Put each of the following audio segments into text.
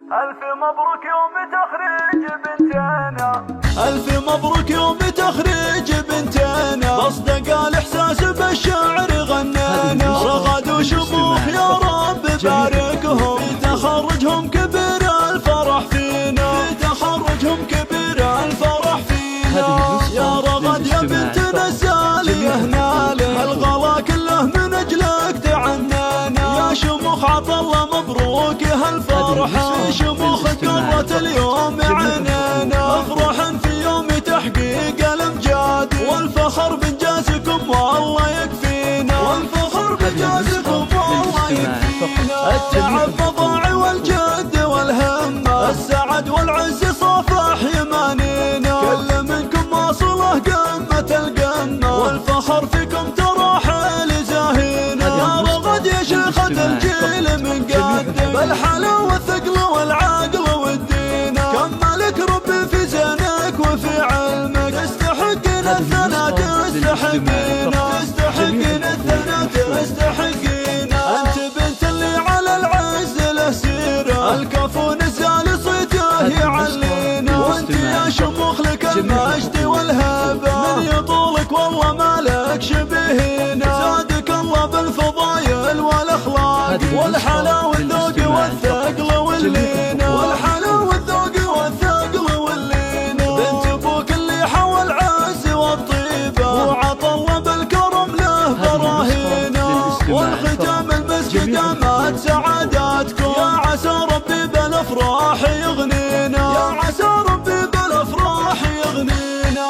ألف مبروك يوم تخرج بنتنا، ألف مبروك يوم تخرج بنتنا، واصدق الإحساس بالشعر غنينا، رغد وشموخ يا رب باركهم، في تخرجهم كبر الفرح فينا، في تخرجهم كبر الفرح فينا. يا رغد يا بنتنا السالية هنالك، الغلا كله من أجلك تعنانا، يا شموخ عطى الله مبروك هالفرحة، شموخ قرة اليوم عينينا، افرح في يوم تحقيق الامجاد، والفخر بانجازكم والله يكفينا، والفخر بانجازكم والله يكفينا. التعب فضاعي والجد والهمة، السعد والعز صافح يمانينا، كل منكم واصله قمة القمة، والفخر فيكم تراحل زاهينا. يا رغد يا شيخة الجيل من قدم، بالحلا والثقل والعقل والدين، كملك ربي في زينك وفي علمك، تستحقين الثناء تستحقينا، تستحقين الثناء تستحقينا. انت بنت اللي على العز له سيره، الكفو نزال صيته يعلينا، وانت يا شموخ لك المجد والهبه، من يطولك والله ما لك شبيهنا، زادك الله بالفضايل والاخلاق، والحلا والذوق والثقل واللينا، والحلا والذوق والثقل واللينا. بنت ابوك اللي حوى العز والطيبه، وعطى الله بالكرم له براهينا، والختام المسك دامت سعاداتكم، يا عسى ربي بالافراح يغنينا، يا عسى ربي بالافراح يغنينا.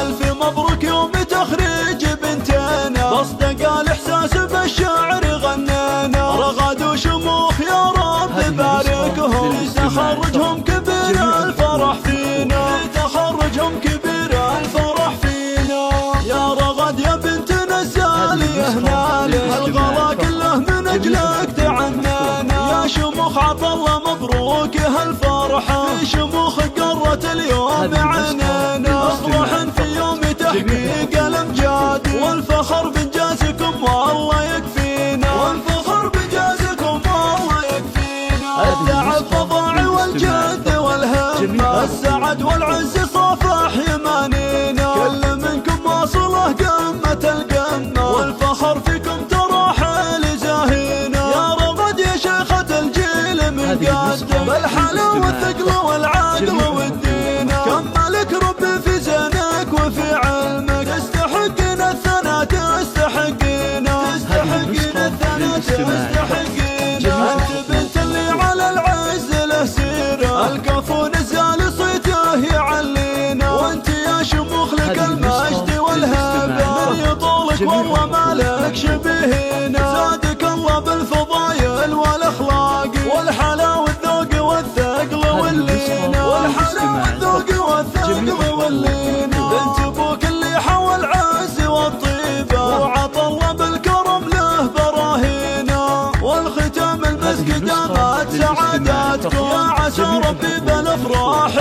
الف مبروك يوم تخرج بنتنا، واصدق الاحساس بالشعر غنينا، رغد وشموخ يا رب باركهم، في تخرجهم كبر الفرح فينا، في تخرجهم كبر الفرح فينا. يا رغد يا بنتنا السالية هنالك، الغلا كله من اجلك تعنانا، يا شموخ عطى الله مبروك هالفرحة، في شموخ قرة اليوم عينينا، افرح في يوم تحقيق الامجاد، والفخر بانجازكم والله يكفينا، والفخر بانجازكم والله يكفينا. التعب فضاعي والجد والهمة، السعد والعز صافح يمانينا، كل منكم واصله قمة القمة، والفخر فيكم تراحل زاهينا. يا رغد يا شيخة الجيل من قدم، بالحلا والثقل والعقل والدين، كملك ربي في زينك وفي علمك، تستحقين الثناء تستحقينا، تستحقين الثناء تستحقينا. انت بنت اللي على العز له سيره، الكفو نزال صيته يعلينا، وانت يا شموخ لك المجد والهبه، من يطولك والله ما لك شبيهنا، زادك الله بالفضايل والاخلاق، والحلا والذوق والثقل واللينا، والحلا والذوق والثقل واللينا. بنت ابوك اللي حوى العز والطيبه، وعطى الله بالكرم له براهينا، والختام المسك دامت سعاداتكم، يا عسى ربي بالافراح